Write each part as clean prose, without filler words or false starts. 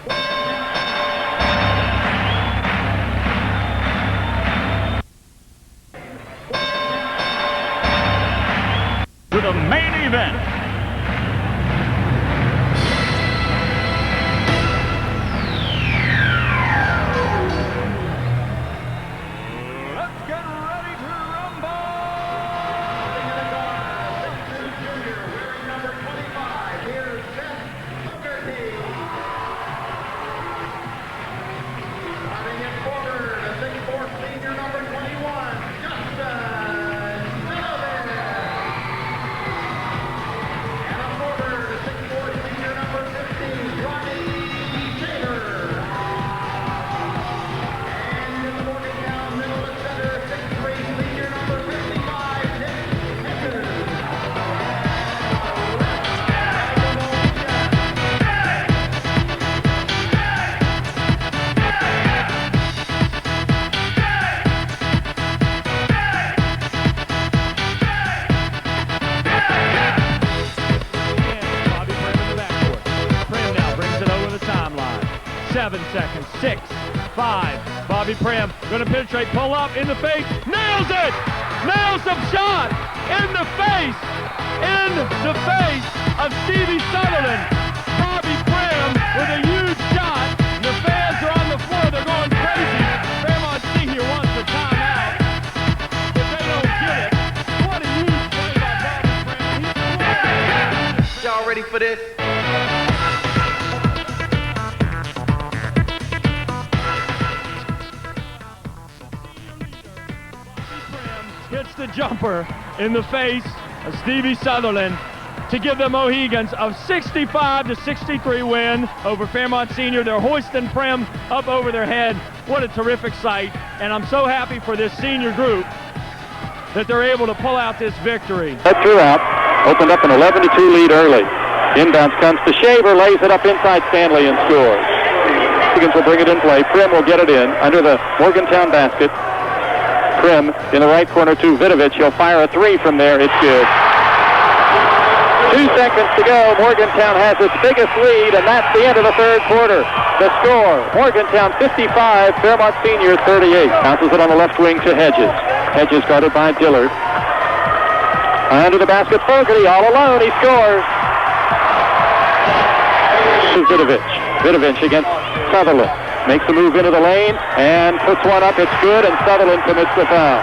To the main event. Let's get ready to rumble! Junior, wearing number 25, here's Seth Fogarty. Driving it forward, the 6'4" senior, number 21, Justin Sullivan. And a forward, the 6'4" senior, number 15, Ronnie Taylor. And in the Morgantown middle and center, 6'3" senior, number 55, Nick Hickers. Bobby Prim in the backcourt. Prim now brings it over the timeline. 7 seconds. 6, 5. Bobby Prim going to penetrate, pull up in the face, nails it! Nails the shot in the face! In the face of Stevie Sutherland. Bobby Prim with a huge shot. The fans are on the floor. They're going crazy. Fairmont Senior wants the timeout. If they don't get it, what a huge play by Bobby Prim. Y'all ready for this? Hits the jumper in the face of Stevie Sutherland to give the Mohegans a 65-63 win over Fairmont Senior. They're hoisting Prim up over their head. What a terrific sight. And I'm so happy for this senior group that they're able to pull out this victory. That throughout, opened up an 11-2 lead early. Inbounds comes to Shaver, lays it up inside Stanley and scores. Higgins will bring it in play. Prim will get it in under the Morgantown basket. Prim in the right corner to Vidovich. He'll fire a three from there. It's good. 2 seconds to go. Morgantown has its biggest lead, and that's the end of the third quarter. The score, Morgantown 55, Fairmont Senior 38. Bounces it on the left wing to Hedges. Hedges guarded by Dillard. Under the basket, Fogarty all alone. He scores. To Vidovich. Vidovich against Sutherland. Makes a move into the lane and puts one up. It's good, and Sutherland commits the foul.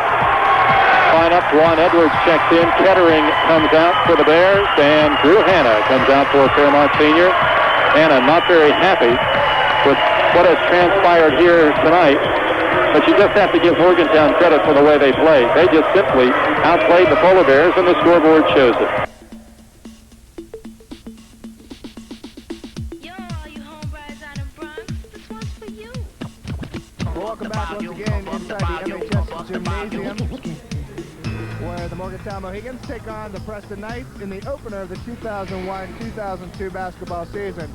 Line up, Juan Edwards checks in. Kettering comes out for the Bears, and Drew Hanna comes out for Fairmont Senior. Hanna not very happy with what has transpired here tonight, but you just have to give Morgantown credit for the way they played. They just simply outplayed the Polar Bears, and the scoreboard shows it. Welcome back once again inside the MHS Gymnasium, where the Morgantown Mohegans take on the Preston Knights in the opener of the 2001-2002 basketball season.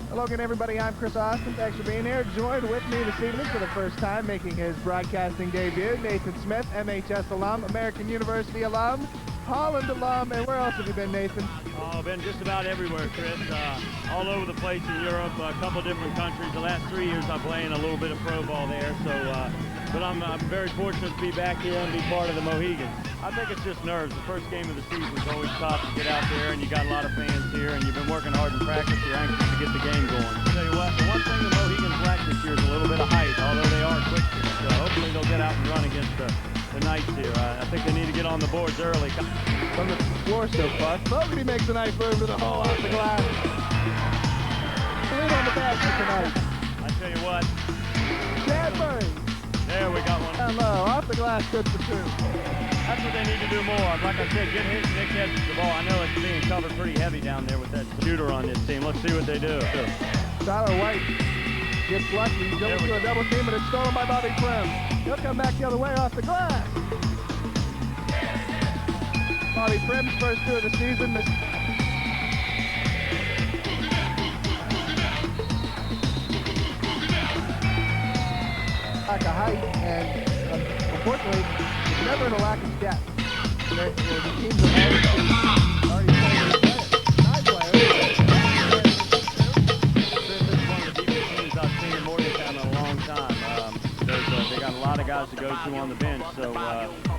Hello again, everybody. I'm Chris Austin. Thanks for being here. Joined with me this evening for the first time, making his broadcasting debut, Nathan Smith, MHS alum, American University alum, Holland alum, and where else have you been, Nathan? Oh, been just about everywhere, Chris. All over the place in Europe, a couple different countries. The last 3 years I'm playing a little bit of pro ball there, so but I'm very fortunate to be back here and be part of the Mohegans. I think it's just nerves. The first game of the season is always tough to get out there, and you got a lot of fans here, and you've been working hard in practice. You're anxious to get the game going. I'll tell you what, the one thing the Mohegans lack this year is a little bit of height, although they are quick. So hopefully they'll get out and run against the Knights here. I think they need to get on the boards early. From the floor so far, Fogarty makes a nice move to the hole off the glass. Lead on the basket tonight. I tell you what. Chad Murray. There we got one. Down low, off the glass, good for two. That's what they need to do more. Like I said, get hit Nick Hedges the ball. I know it's being covered pretty heavy down there with that shooter on this team. Let's see what they do. Tyler White gets lucky, goes to a double team, and it's stolen by Bobby Prim. He'll come back the other way off the glass. Bobby Prim's first two of the season. Lack of height, and unfortunately, it's never in a lack of depth. The teams have already played 9 players.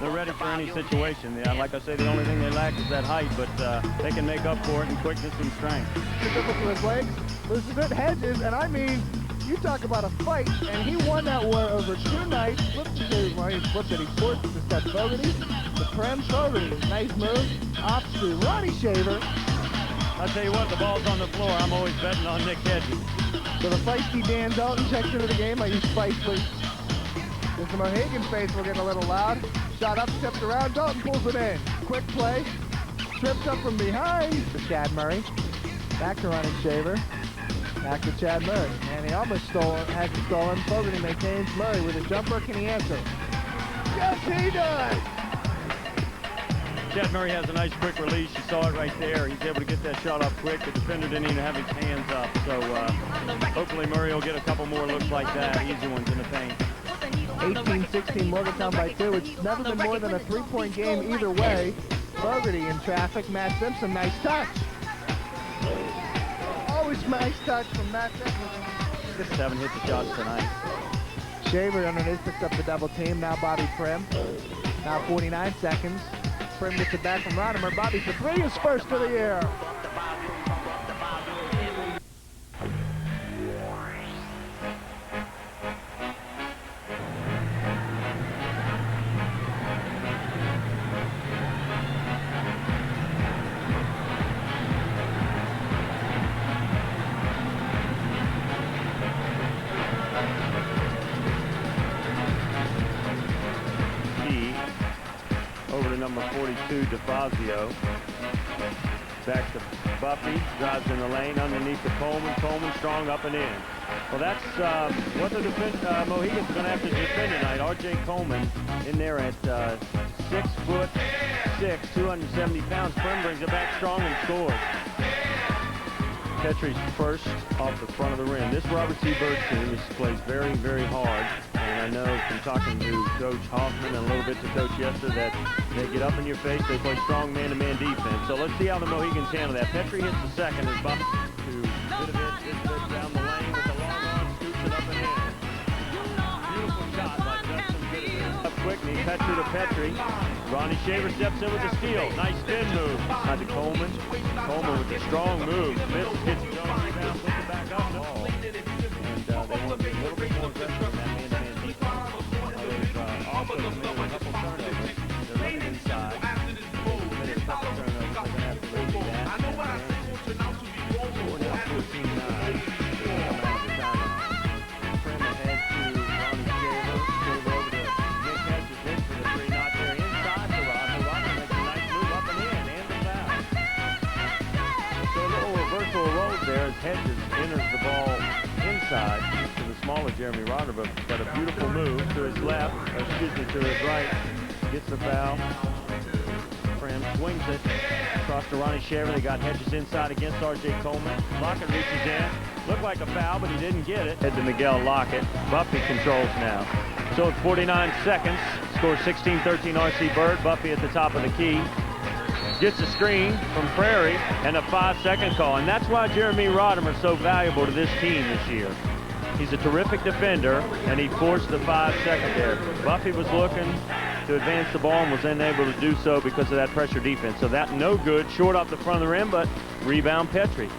they're ready for any situation. Yeah, like I say, the only thing they lack is that height, but they can make up for it in quickness and strength. Difficult to his legs, loses it, hedges, and I mean, you talk about a fight, and he won that war over 2 nights. Flipped it, well, he flipped it, he forced it to Seth Fogarty. The Prem Fogarty, nice move, off to Ronnie Shaver. I tell you what, the ball's on the floor. I'm always betting on Nick Hedges. So the feisty Dan Dalton checks into the game. I use feisty. Mr. Mohigan's face will get a little loud. Shot up, tipped around, Dalton pulls it in. Quick play, trips up from behind to Chad Murray. Back to Ronnie Shaver. Back to Chad Murray. And he almost has it stolen. Fogarty maintains Murray with a jumper. Can he answer? Yes, he does! Chad Murray has a nice quick release. You saw it right there. He's able to get that shot up quick. The defender didn't even have his hands up. So hopefully Murray will get a couple more looks like that. Easy ones in the paint. 18-16 Morgantown by 2. It's never been more than a 3-point game either way. Fogarty in traffic. Matt Simpson, nice touch. Always nice touch from Matt Simpson. 7 hit the shots tonight. Shaver underneath picks up the double team. Now Bobby Prim. Now 49 seconds. Prim gets it back from Rodimer. Bobby for 3, his first of the year. Over to number 42, DeFazio. Back to Buffy, drives in the lane underneath to Coleman. Coleman strong up and in. Well, that's what the Mohigan's going to have to defend tonight. R.J. Coleman in there at 6'6", 270 pounds. Prim brings it back strong and scores. Petrie's first off the front of the rim. This Robert C. Bird team plays very, very hard. And I know from talking to Coach Hoffman and a little bit to Coach Yester that they get up in your face, they play strong man-to-man defense. So let's see how the Mohigans handle that. Petrie hits the second as Bob to Vidovich down the lane with the long arm, scoops it up and in. Beautiful shot by Justin Vidovich. Up quickly, Petrie to Petrie. Ronnie Shaver steps in with the steal. Nice spin move. Side to Coleman. Coleman with a strong move. Smith gets the rebound, puts it back up. And they want to be a little bit more aggressive in that man-to-man defense. They've also committed a couple turnovers. They're looking inside. They've committed a couple turnovers. They're going to have to remedy that. We're now 14-9. Come out of the timeout. Prim ahead to Ronnie Shaver. Shaver over to Nick Hedges. In for the 3, not there. Inside to Rodney. Rodney makes a nice move up and in. And the foul. So a little reversal of roles there as Hedges enters the ball inside to the smaller Jeremy Rodder, but a beautiful move to his left, to his right, gets the foul. Prim swings it across to Ronnie Shaver. They got Hedges inside against R.J. Coleman. Lockett reaches in. Looked like a foul, but he didn't get it. Head to Miguel Lockett. Buffy controls now. So it's 49 seconds. Scores 16-13 R.C. Bird. Buffy at the top of the key. Gets a screen from Prairie and a 5-second call. And that's why Jeremy Rodimer is so valuable to this team this year. He's a terrific defender, and he forced the 5-second there. Buffy was looking to advance the ball and was unable to do so because of that pressure defense. So that no good, short off the front of the rim, but rebound Petrie.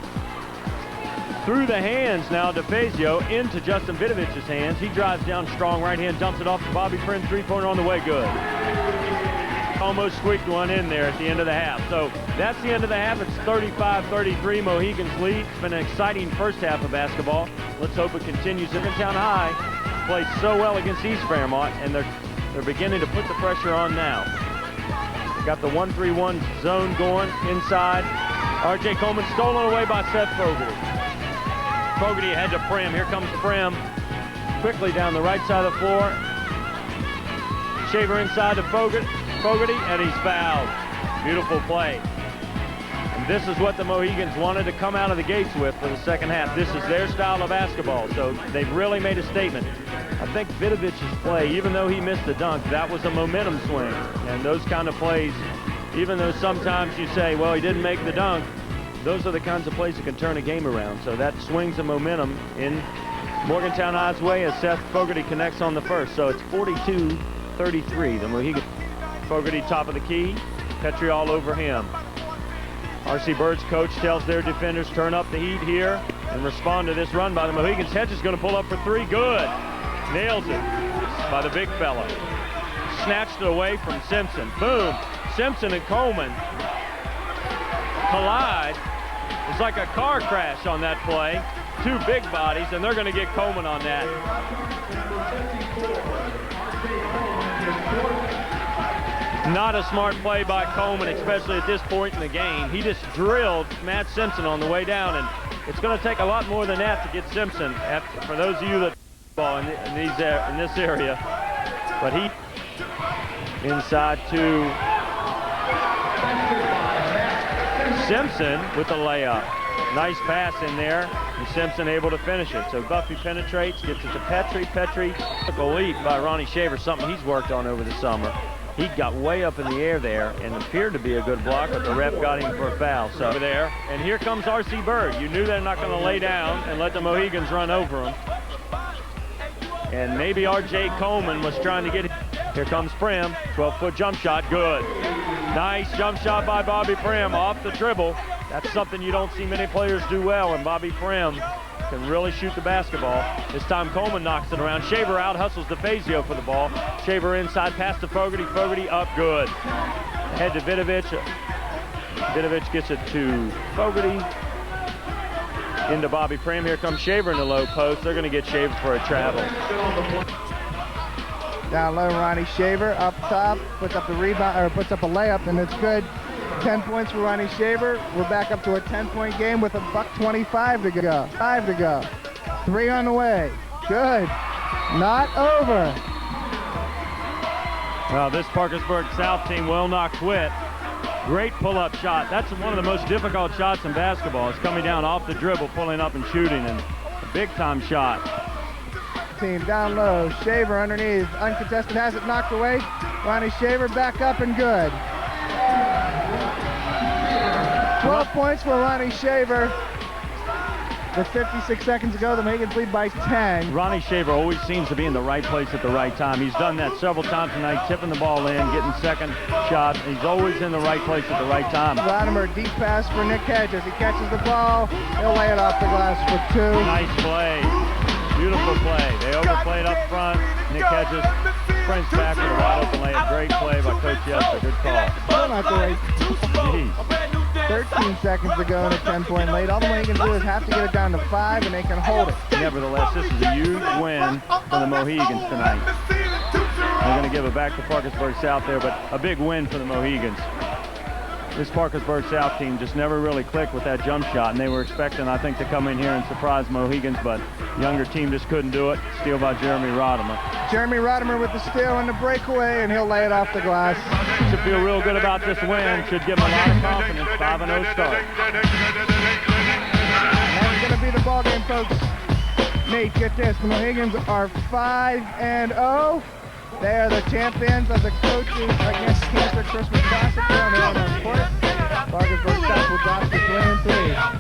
Through the hands now, DeFazio into Justin Vidovich's hands. He drives down strong right hand, dumps it off to Bobby Prim, 3-pointer on the way, good. Almost squeaked one in there at the end of the half. So that's the end of the half. It's 35-33, Mohigan's lead. It's been an exciting first half of basketball. Let's hope it continues. Morgantown High played so well against East Fairmont, and they're beginning to put the pressure on now. They got the 1-3-1 zone going inside. R.J. Coleman stolen away by Seth Fogarty. Fogarty ahead to Prim. Here comes Prim. Quickly down the right side of the floor. Shaver inside to Fogarty, and he's fouled. Beautiful play. And this is what the Mohigans wanted to come out of the gates with for the second half. This is their style of basketball, so they've really made a statement. I think Vidovich's play, even though he missed the dunk, that was a momentum swing. And those kind of plays, even though sometimes you say, well, he didn't make the dunk, those are the kinds of plays that can turn a game around. So that swings the momentum in Morgantown High's way as Seth Fogarty connects on the first. So it's 42-33, the Mohigan. Fogarty top of the key. Petrie all over him. R.C. Bird's coach tells their defenders, turn up the heat here and respond to this run by the Mohegans. Hedges going to pull up for three. Good. Nails it by the big fella. Snatched it away from Simpson. Boom. Simpson and Coleman collide. It's like a car crash on that play. Two big bodies, and they're going to get Coleman on that. Not a smart play by Coleman, especially at this point in the game. He just drilled Matt Simpson on the way down, and it's going to take a lot more than that to get Simpson. For those of you that ball in this area, but he inside to Simpson with the layup. Nice pass in there, and Simpson able to finish it. So Buffy penetrates, gets it to Petrie. Petrie took a leap by Ronnie Shaver, something he's worked on over the summer. He got way up in the air there and appeared to be a good block, but the ref got him for a foul. So there, and here comes R.C. Bird. You knew they're not going to lay down and let the Mohegans run over them. And maybe R.J. Coleman was trying to get it. Here comes Prim, 12-foot jump shot, good. Nice jump shot by Bobby Prim off the dribble. That's something you don't see many players do well, and Bobby Prim can really shoot the basketball. This time Coleman knocks it around. Shaver out, hustles DeFazio for the ball. Shaver inside, pass to Fogarty. Fogarty up, good. Head to Vidovich. Vidovich gets it to Fogarty. Into Bobby Prim. Here comes Shaver in the low post. They're going to get Shaver for a travel. Down low, Ronnie Shaver up top, puts up the rebound, or puts up a layup, and it's good. 10 points for Ronnie Shaver. We're back up to a 10-point game with $1:25 to go. 5 to go. 3 on the way. Good. Not over. Well, this Parkersburg South team will not quit. Great pull-up shot. That's one of the most difficult shots in basketball. It's coming down off the dribble, pulling up and shooting, and a big-time shot. Team down low. Shaver underneath. Uncontested, has it knocked away. Ronnie Shaver back up and good. 12 points for Ronnie Shaver. With 56 seconds to go, the Mohegans lead by 10. Ronnie Shaver always seems to be in the right place at the right time. He's done that several times tonight, tipping the ball in, getting second shot. He's always in the right place at the right time. Latimer, deep pass for Nick Hedges. He catches the ball. He'll lay it off the glass for 2. Nice play. Beautiful play. They overplayed up front. Nick Hedges sprints back with a wide open layup. Great play by Coach Yester. Good call. Still not the way. 13 seconds to go in a 10-point lead. All the Mohegans do is have to get it down to 5, and they can hold it. Nevertheless, this is a huge win for the Mohegans tonight. They're going to give it back to Parkersburg South there, but a big win for the Mohegans. This Parkersburg South team just never really clicked with that jump shot, and they were expecting, I think, to come in here and surprise Mohegans, but younger team just couldn't do it. Steal by Jeremy Rodimer. Jeremy Rodimer with the steal and the breakaway, and he'll lay it off the glass. Should feel real good about this win. Should give them a lot of confidence. 5-0 start. And that's going to be the ball game, folks. Nate, get this. The Mohegans are 5-0. They are the champions of the coaches against Cancer Christmas Classic. They're on their court. Parkersburg South will drop to 3-3. So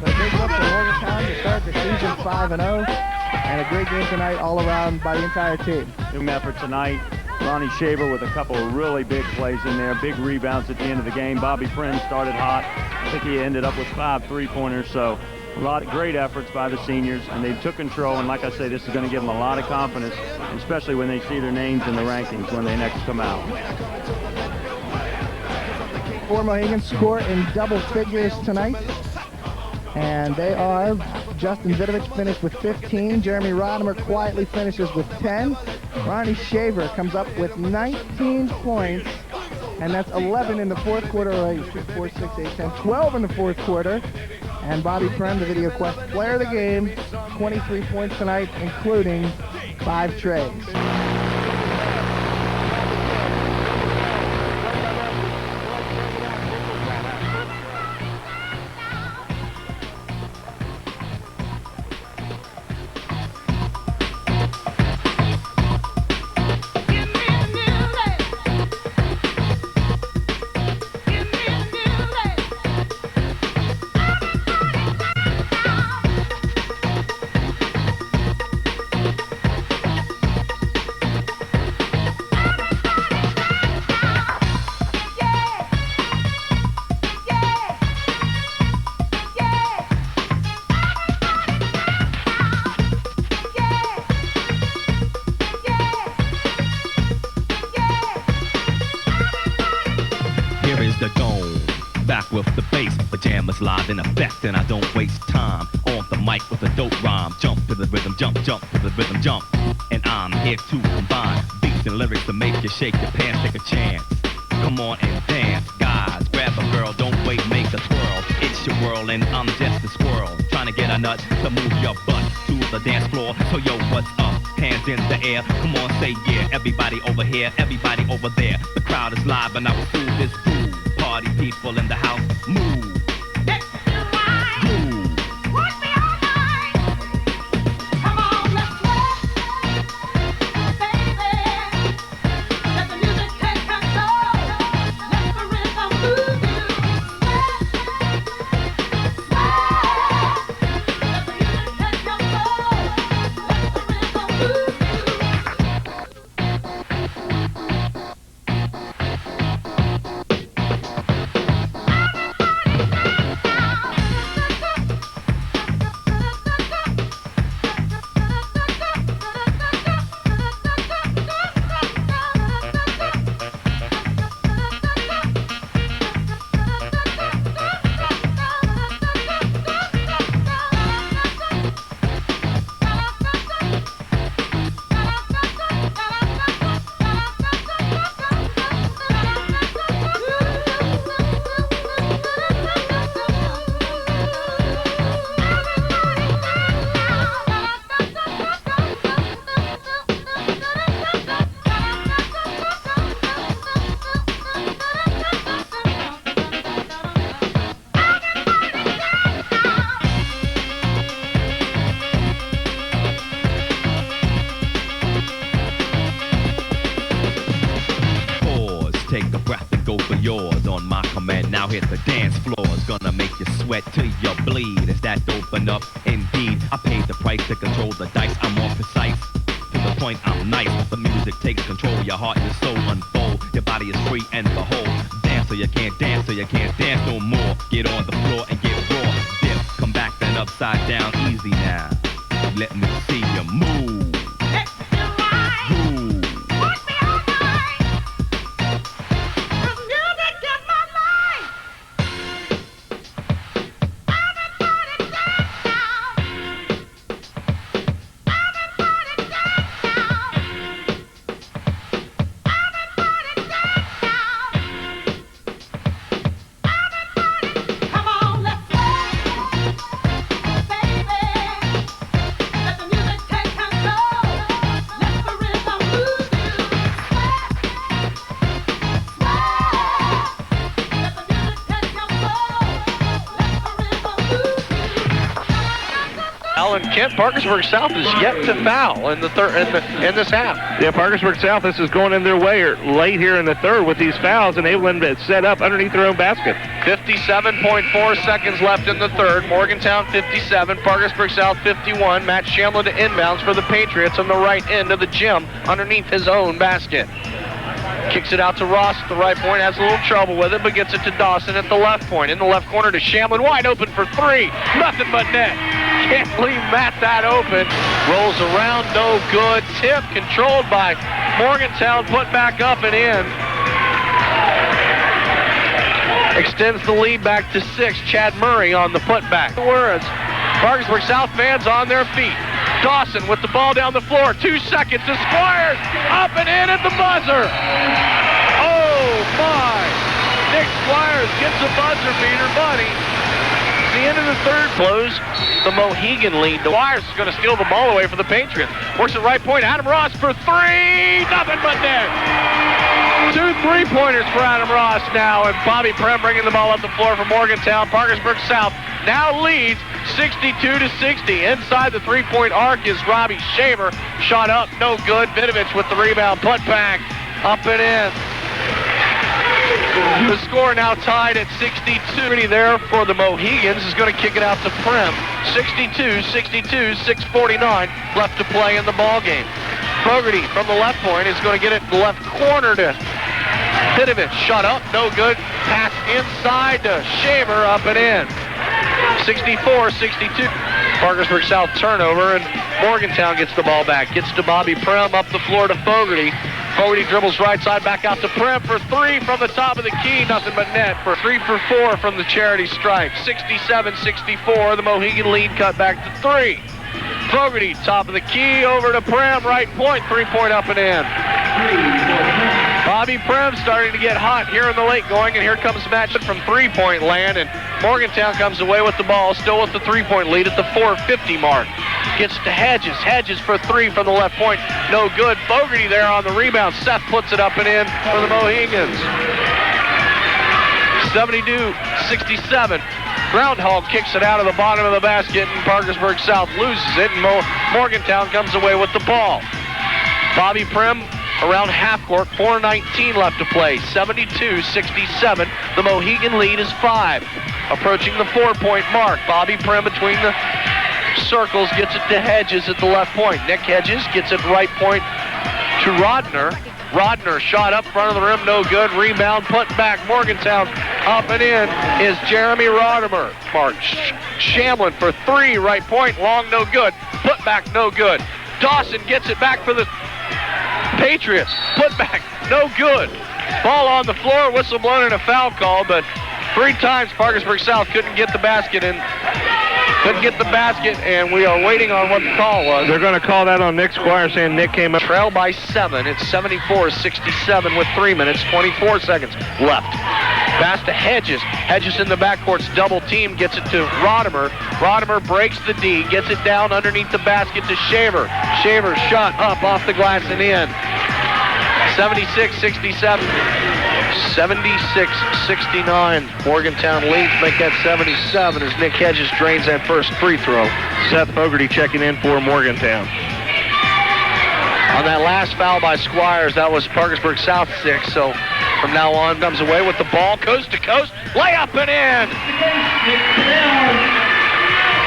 a big look for Morgantown to start the season 5-0. And a great game tonight all around by the entire team. New effort tonight. Ronnie Shaver with a couple of really big plays in there. Big rebounds at the end of the game. Bobby Prim started hot. I think he ended up with 5 3-pointers. So a lot of great efforts by the seniors, and they took control. And like I say, this is going to give them a lot of confidence, especially when they see their names in the rankings when they next come out. 4 Mohegans score in double figures tonight. And they are, Justin Vidovich finished with 15. Jeremy Rodimer quietly finishes with 10. Ronnie Shaver comes up with 19 points. And that's 11 in the fourth quarter. 4, 6, 8, 10, 12 in the fourth quarter. And Bobby Prim, the Video Quest player of the game, 23 points tonight, including 5 trays. Here is the dome. Back with the bass, pajamas live in effect, and I don't waste time on the mic with a dope rhyme. Jump to the rhythm, jump to the rhythm, jump. And I'm here to combine beats and lyrics to make you shake your pants, take a chance. Come on and dance, guys. Grab a girl, don't wait, make a twirl. It's your world and I'm just a squirrel, trying to get a nut to move your butt to the dance floor. So yo, what's up? Hands in the air, come on, say yeah. Everybody over here, everybody over there. The crowd is live and I will do this groove. Party people in the house, move. Let's do right. Groove. Watch me all night. Come on, let's rock, baby. Let the music take control. Let the rhythm move you. Let the music take control. Let the rhythm move you. Take a breath and go for yours on my command. Now hit the dance floor. It's gonna make you sweat till you bleed. It's that open up indeed. I paid the price to control the dice. I'm more precise. To the point, I'm nice. The music takes control. Your heart and your soul unfold. Your body is free and behold. Dance so you can't dance, so you can't dance no more. Get on the floor and get raw. Dip, come back then upside down. Easy now. Let me see you move. Let's do right. Groove. Watch me all night. The music is my life. Everybody dance now. Everybody dance now. Everybody dance now. Everybody, come on, let's rock, baby. Let the music take control. Let the rhythm move you. Let the music take control. Let the rhythm move you. Alan Kent, Parkersburg South is yet to foul in the third in this half. Yeah, Parkersburg South, this is going in their way late here in the third with these fouls, enabling them to set up underneath their own basket. 57.4 seconds left in the third. Morgantown 57, Parkersburg South 51. Matt Shamlin to inbounds for the Patriots on the right end of the gym underneath his own basket. Kicks it out to Ross at the right point, has a little trouble with it, but gets it to Dawson at the left point. In the left corner to Shamlin, wide open for three. Nothing but net. Can't leave Matt that open. Rolls around, no good. Tip controlled by Morgantown, put back up and in. Extends the lead back to 6. Chad Murray on the putback. Whereas Parkersburg South fans on their feet. Dawson with the ball down the floor. 2 seconds to Squires. Up and in at the buzzer. Oh, my. Nick Squires gets a buzzer beater, buddy. The end of the third close, the Mohigan lead. The Squires is going to steal the ball away for the Patriots. Works at right point. Adam Ross for three. Nothing but net. 2 3-pointers for Adam Ross now, and Bobby Prem bringing the ball up the floor for Morgantown. Parkersburg South now leads 62-60. Inside the three-point arc is Robbie Shaver. Shot up, no good. Vinovich with the rebound, put back, up and in. The score now tied at 62. There for the Mohegans is going to kick it out to Prem. 62-62, 6:49 left to play in the ball game. Fogarty from the left point is going to get it in the left corner to Vinovich. Shot up, no good. Pass inside to Shaver, up and in. 64-62. Parkersburg South turnover, and Morgantown gets the ball back. Gets to Bobby Prem, up the floor to Fogarty. Fogarty dribbles right side, back out to Prim for three from the top of the key. Nothing but net for 3 for 4 from the charity stripe. 67-64, the Mohican lead cut back to 3. Fogarty, top of the key, over to Prim, right point, 3-point up and in. Bobby Prim starting to get hot here in the late going, and here comes Matt from 3-point land, and Morgantown comes away with the ball, still with the 3-point lead at the 4:50 mark. Gets to Hedges. Hedges for 3 from the left point. No good. Fogarty there on the rebound. Seth puts it up and in for the Mohegans. 72-67. Groundhog kicks it out of the bottom of the basket, and Parkersburg South loses it, and Morgantown comes away with the ball. Bobby Prim around half court, 4:19 left to play. 72-67. The Mohican lead is 5. Approaching the 4-point mark. Bobby Prim between the circles gets it to Hedges at the left point. Nick Hedges gets it right point to Rodner. Rodner shot up front of the rim, no good. Rebound, put back. Morgantown up and in is Jeremy Rodimer. Mark Shamlin for 3, right point, long, no good. Put back, no good. Dawson gets it back for the Patriots. Put back, no good. Ball on the floor, whistle blown and a foul call, but 3 times Parkersburg South couldn't get the basket in. And we are waiting on what the call was. They're going to call that on Nick Squire, saying Nick came up. Trail by 7. It's 74-67 with 3 minutes, 24 seconds left. Pass to Hedges. Hedges in the backcourt's double team, gets it to Rodimer. Rodimer breaks the D, gets it down underneath the basket to Shaver. Shaver shot up off the glass and in. 76-67. 76-69. Morgantown leads, make that 77 as Nick Hedges drains that first free throw. Seth Fogarty checking in for Morgantown. On that last foul by Squires, that was Parkersburg South 6, so from now on comes away with the ball, coast to coast, layup and in!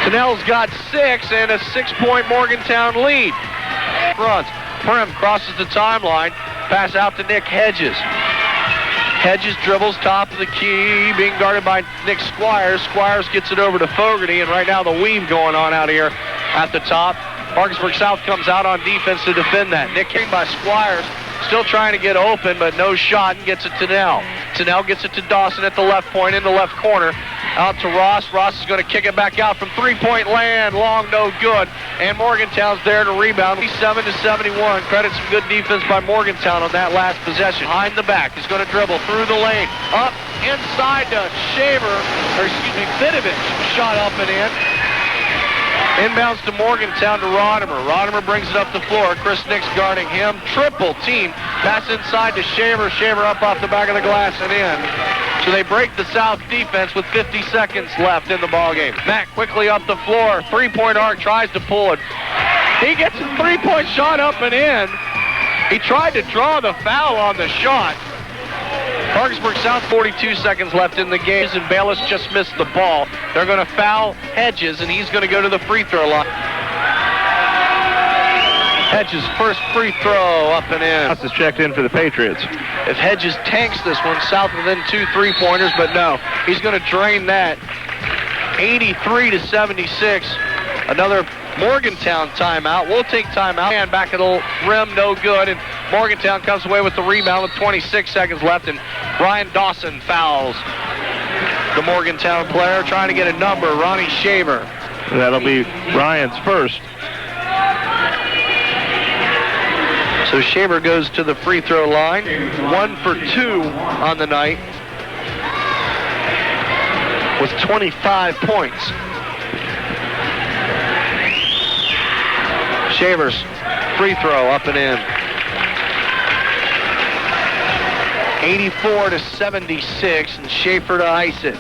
Tennell's got 6 and a 6-point Morgantown lead. Runs. Prim crosses the timeline, pass out to Nick Hedges. Hedges dribbles top of the key, being guarded by Nick Squires. Squires gets it over to Fogarty, and right now the weave going on out here at the top. Parkersburg South comes out on defense to defend that. Nick kicked by Squires, still trying to get open, but no shot, and gets it to Tennell. Tennell gets it to Dawson at the left point, in the left corner. Out to Ross. Ross is going to kick it back out from 3-point land. Long, no good. And Morgantown's there to rebound. 7-71. Credit some good defense by Morgantown on that last possession. Behind the back. He's going to dribble through the lane. Up inside to Vidovich. Shot up and in. Inbounds to Morgantown to Rodimer. Rodimer brings it up the floor. Chris Nix guarding him. Triple team. Pass inside to Shaver. Shaver up off the back of the glass and in. So they break the South defense with 50 seconds left in the ballgame. Matt quickly up the floor. 3-point arc, tries to pull it. He gets a 3-point shot up and in. He tried to draw the foul on the shot. Parkersburg South, 42 seconds left in the game, and Bayless just missed the ball. They're going to foul Hedges, and he's going to go to the free throw line. Hedges' first free throw up and in. Is checked in for the Patriots. If Hedges tanks this one, South within 2 3-pointers, but no. He's going to drain that. 83-76. Another Morgantown timeout. We'll take timeout. And back at the rim, no good. And Morgantown comes away with the rebound with 26 seconds left. And Ryan Dawson fouls the Morgantown player, trying to get a number, Ronnie Shaver. That'll be Ryan's first. So Shaver goes to the free throw line. 1 for 2 on the night with 25 points. Shaver's free throw up and in. 84-76, and Schaefer to ice it.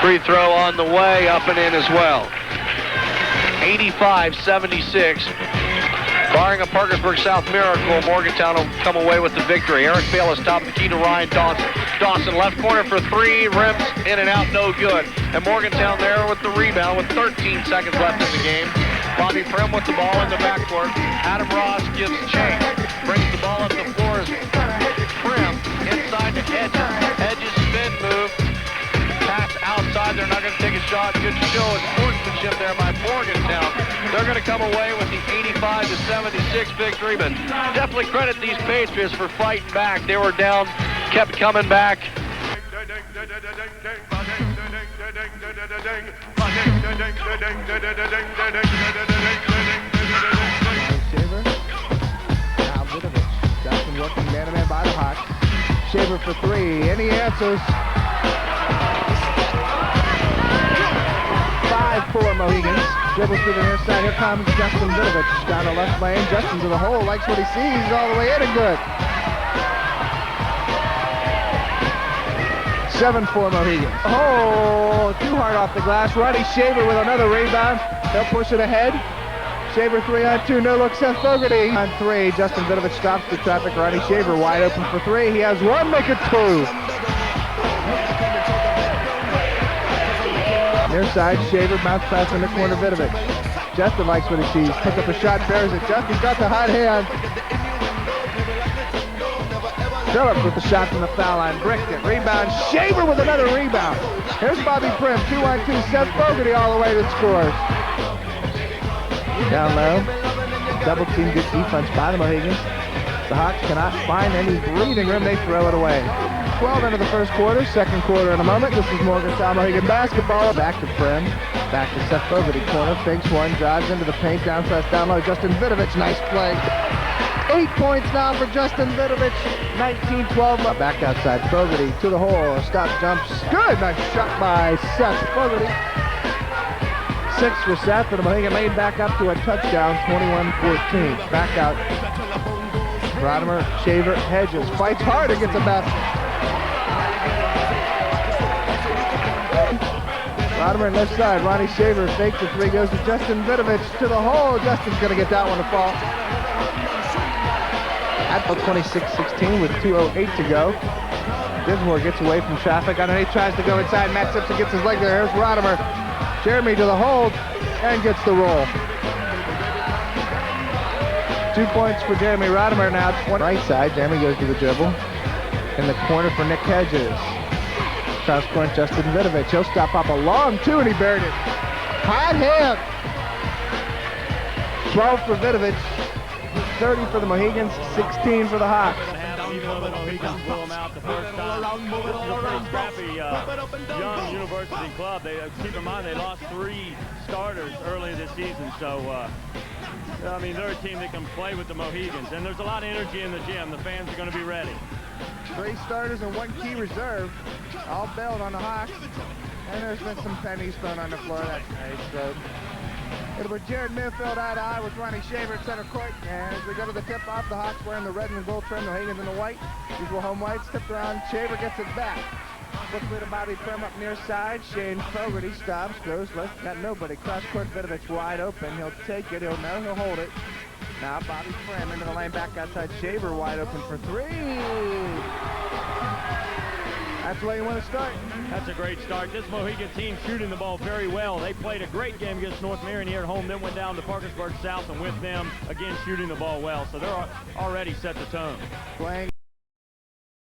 Free throw on the way, up and in as well. 85-76. Barring a Parkersburg South miracle, Morgantown will come away with the victory. Eric Bayless top of the key to Ryan Dawson. Dawson left corner for 3, rims in and out, no good. And Morgantown there with the rebound with 13 seconds left in the game. Bobby Prim with the ball in the backcourt. Adam Ross gives chase. Brings the ball up the floor as Prim inside to Hedges. Hedges spin move. Pass outside. They're not going to take a shot. Good show and sportsmanship there by Morgantown. They're going to come away with the 85-76 victory, but definitely credit these Patriots for fighting back. They were down, kept coming back. Shaver. Now Vidovich. Justin working man-to-man by the Hawks. Shaver for three, and he answers. 5-4 Mohigans. Dribbles through the near side. Here comes Justin Vidovich down the left lane. Justin to the hole. Likes what he sees. He's all the way in and good. 7-4 Mohigans. Oh, too hard off the glass. Ronnie Shaver with another rebound. They'll push it ahead. Shaver 3-on-2, no look, Seth Fogarty. On three, Justin Vidovich stops the traffic. Ronnie Shaver wide open for three. He has one, make it two. Near side, Shaver, bounce pass in the corner, Vidovich. Justin likes what he sees. Pick up a shot, bears it. Justin's got the hot hand. Phillips with the shot from the foul line, bricked it. Rebound, Shaver with another rebound. Here's Bobby Prim, 2-on-2, Seth Fogarty all the way to scores. Down low, double team, good defense by the Mohigans. The Hawks cannot find any breathing room, they throw it away. 12 into the first quarter, second quarter in a moment. This is Morgantown Mohigan Basketball. Back to Prim, back to Seth Fogarty, corner, fakes one, drives into the paint, down press, down low, Justin Vidovich, nice play. 8 points now for Justin Vidovich, 19-12. Back outside, Fogarty to the hole, stop, jumps, good, nice shot by Seth Fogarty. 6 for Seth, and the Mohigan laid back up to a touchdown, 21-14. Back out, Rodimer, Shaver, Hedges, fights hard and gets a basket. Rodimer left side, Ronnie Shaver fakes the three, goes to Justin Vidovich to the hole. Justin's gonna get that one to fall. At 26-16 with 2:08 to go. Dinsmore gets away from traffic. Underneath tries to go inside. Matt Simpson gets his leg there. Here's Rodimer. Jeremy to the hold and gets the roll. 2 points for Jeremy Rodimer now. Right side, Jeremy goes to the dribble. In the corner for Nick Hedges. Cross court, Justin Vidovich. He'll stop up a long two and he buried it. Hot hand. 12 for Vidovich. 30 for the Mohigans, 16 for the Hawks. Even though the Mohigans blew them out the first time. This is a pretty scrappy young university club. They keep in mind they lost 3 starters early this season, so I mean they're a team that can play with the Mohigans, and there's a lot of energy in the gym. The fans are going to be ready. 3 starters and 1 key reserve, all bailed on the Hawks, and there's been some pennies thrown on the floor. That's nice. So it'll be Jared Midfield eye-to-eye with Ronnie Shaver at center court. And as we go to the tip-off, the Hawks wearing the red and gold trim, the Mohigans in the white. Usual home whites, tipped around, Shaver gets it back. Quickly to Bobby Prim up near side. Shane Fogarty stops, goes left, got nobody. Cross court, Vidovich wide open. He'll take it, he'll know, he'll hold it. Now Bobby Prim into the lane, back outside, Shaver wide open for 3. That's the way you want to start. That's a great start. This Mohigan team shooting the ball very well. They played a great game against North Marion here at home, then went down to Parkersburg South, and with them, again, shooting the ball well. So they're already set the tone. Playing